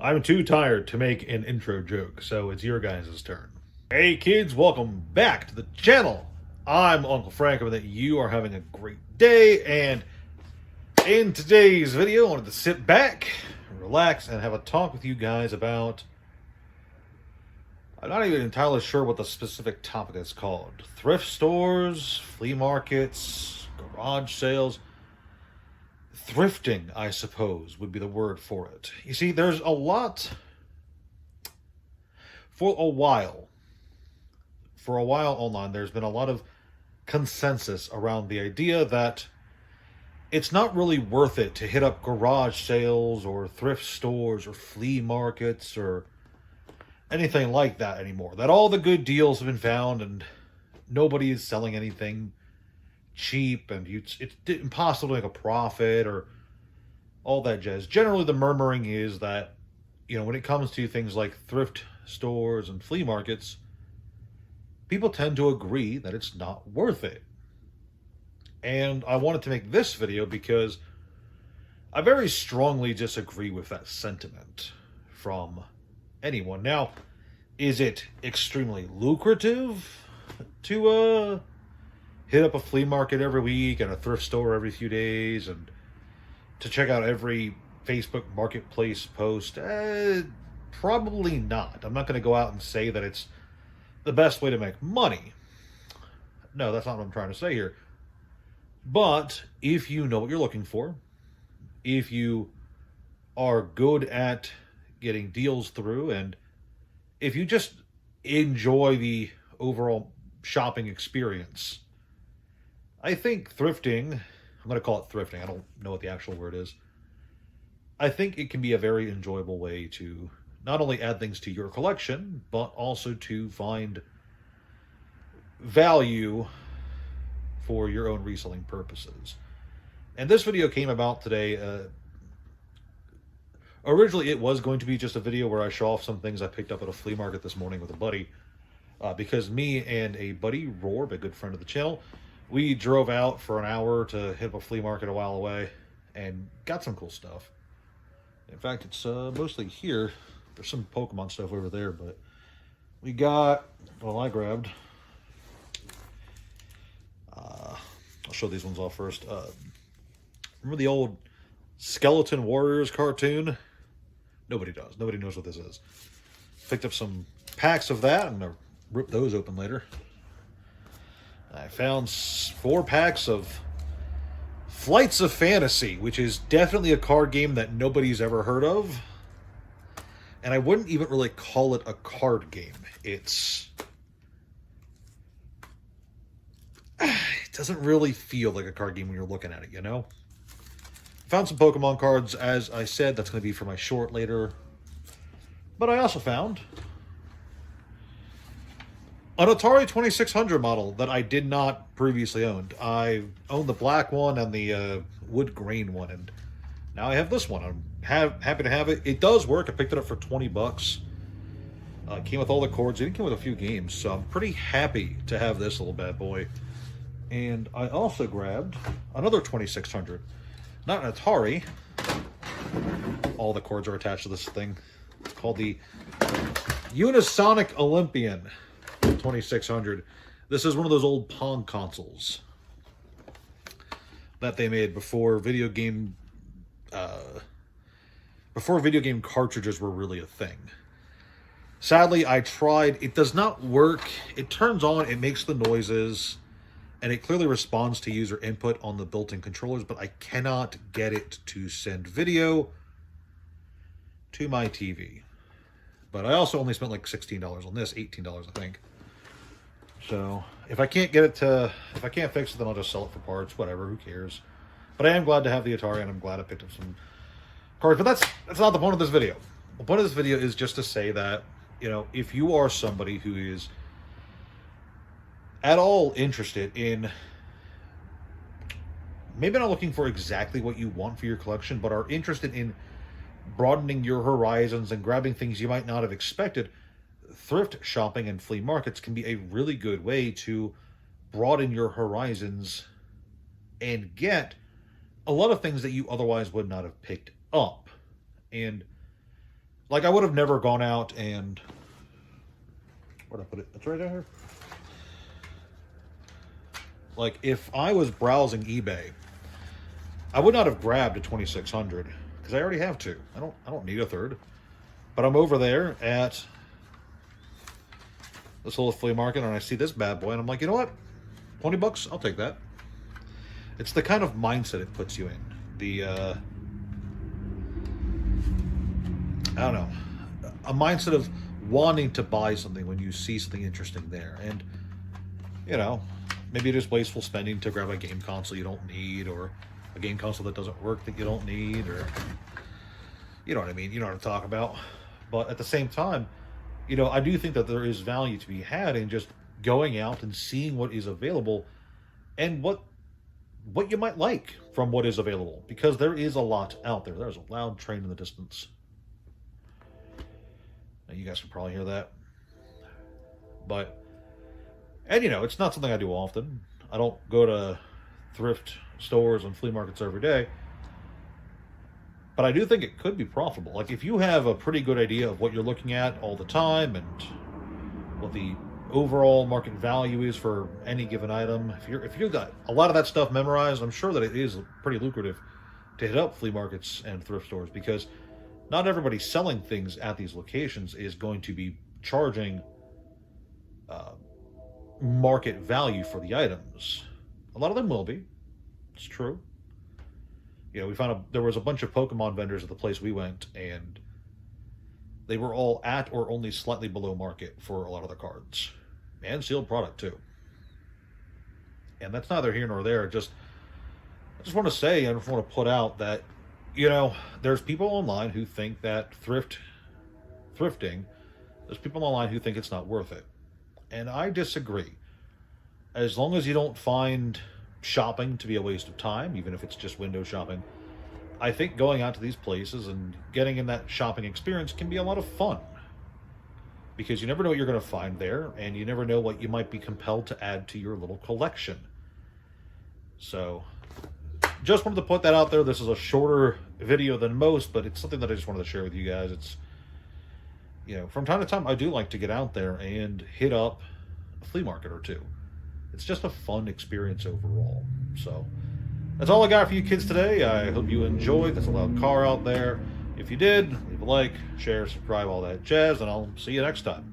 I'm too tired to make an intro joke, so it's your guys' turn. Hey kids, welcome back to the channel. I'm Uncle Frank, and that you are having a great day, and in today's video, I wanted to sit back, relax, and have a talk with you guys about... I'm not even entirely sure what the specific topic is called. Thrift stores, flea markets, garage sales. Thrifting, I suppose, would be the word for it. You see, there's a lot... For a while online, there's been a lot of consensus around the idea that it's not really worth it to hit up garage sales or thrift stores or flea markets or anything like that anymore. That all the good deals have been found and nobody is selling anything cheap, and it's impossible to make a profit or all that jazz. Generally, the murmuring is that, when it comes to things like thrift stores and flea markets, people tend to agree that it's not worth it. And I wanted to make this video because I very strongly disagree with that sentiment from anyone. Now, is it extremely lucrative to hit up a flea market every week and a thrift store every few days and to check out every Facebook marketplace post? Probably not. I'm not going to go out and say that it's the best way to make money. No, that's not what I'm trying to say here. But if you know what you're looking for, if you are good at getting deals through, and if you just enjoy the overall shopping experience, I think thrifting, I'm going to call it thrifting, I don't know what the actual word is, I think it can be a very enjoyable way to not only add things to your collection, but also to find value for your own reselling purposes. And this video came about today. Originally, it was going to be just a video where I show off some things I picked up at a flea market this morning with a buddy. Because me and a buddy, Roar, a good friend of the channel, we drove out for an hour to hit up a flea market a while away and got some cool stuff. In fact, it's mostly here. There's some Pokemon stuff over there, but we got, well, I grabbed... I'll show these ones off first. Remember the old Skeleton Warriors cartoon? Nobody does. Nobody knows what this is. Picked up some packs of that. I'm going to rip those open later. I found 4 packs of Flights of Fantasy, which is definitely a card game that nobody's ever heard of. And I wouldn't even really call it a card game. It doesn't really feel like a card game when you're looking at it, Found some Pokemon cards, as I said. That's going to be for my short later. But I also found an Atari 2600 model that I did not previously own. I owned the black one and the wood grain one, and now I have this one. I'm happy to have it. It does work. I picked it up for 20 bucks. It came with all the cords. It came with a few games, so I'm pretty happy to have this little bad boy. And I also grabbed another 2600. Not an Atari. All the cords are attached to this thing. It's called the Unisonic Olympian 2600. This is one of those old Pong consoles that they made before video game cartridges were really a thing. Sadly, I tried. It does not work. It turns on, it makes the noises, and it clearly responds to user input on the built-in controllers, but I cannot get it to send video to my TV. But I also only spent like $16 on this, $18 I think. So if I can't fix it, then I'll just sell it for parts, whatever, who cares. But I am glad to have the Atari, and I'm glad I picked up some cards. But that's not the point of this video. The point of this video is just to say that, if you are somebody who is at all interested in maybe not looking for exactly what you want for your collection, but are interested in broadening your horizons and grabbing things you might not have expected, thrift shopping and flea markets can be a really good way to broaden your horizons and get a lot of things that you otherwise would not have picked up. And Like, I would have never gone out and... Where'd I put it? It's right down here. Like, if I was browsing eBay, I would not have grabbed a 2600 because I already have two. I don't need a third. But I'm over there at this little flea market and I see this bad boy and I'm like, you know what? 20 bucks, I'll take that. It's the kind of mindset it puts you in. The I don't know, a mindset of wanting to buy something when you see something interesting there. And you know, maybe it is wasteful spending to grab a game console you don't need, or a game console that doesn't work that you don't need, or you know what I mean, you know what I'm talking about. But at the same time, you know, I do think that there is value to be had in just going out and seeing what is available and what you might like from what is available, because there is a lot out there. There's a loud train in the distance. Now you guys can probably hear that. But, and you know, it's not something I do often. I don't go to thrift stores and flea markets every day. But I do think it could be profitable. Like, if you have a pretty good idea of what you're looking at all the time and what the overall market value is for any given item, if you've got a lot of that stuff memorized, I'm sure that it is pretty lucrative to hit up flea markets and thrift stores, because not everybody selling things at these locations is going to be charging market value for the items. A lot of them will be. It's true. You know, we found there was a bunch of Pokemon vendors at the place we went, and they were all at or only slightly below market for a lot of the cards. And sealed product, too. And that's neither here nor there. I just want to say, I just want to put out that, you know, there's people online who think that thrifting, there's people online who think it's not worth it. And I disagree. As long as you don't find shopping to be a waste of time, even if it's just window shopping, I think going out to these places and getting in that shopping experience can be a lot of fun, because you never know what you're going to find there, and you never know what you might be compelled to add to your little collection. So just wanted to put that out there. This is a shorter video than most, but it's something that I just wanted to share with you guys. It's, you know, from time to time I do like to get out there and hit up a flea market or two. It's just a fun experience overall. So that's all I got for you kids today. I hope you enjoyed. There's a loud car out there. If you did, leave a like, share, subscribe, all that jazz, and I'll see you next time.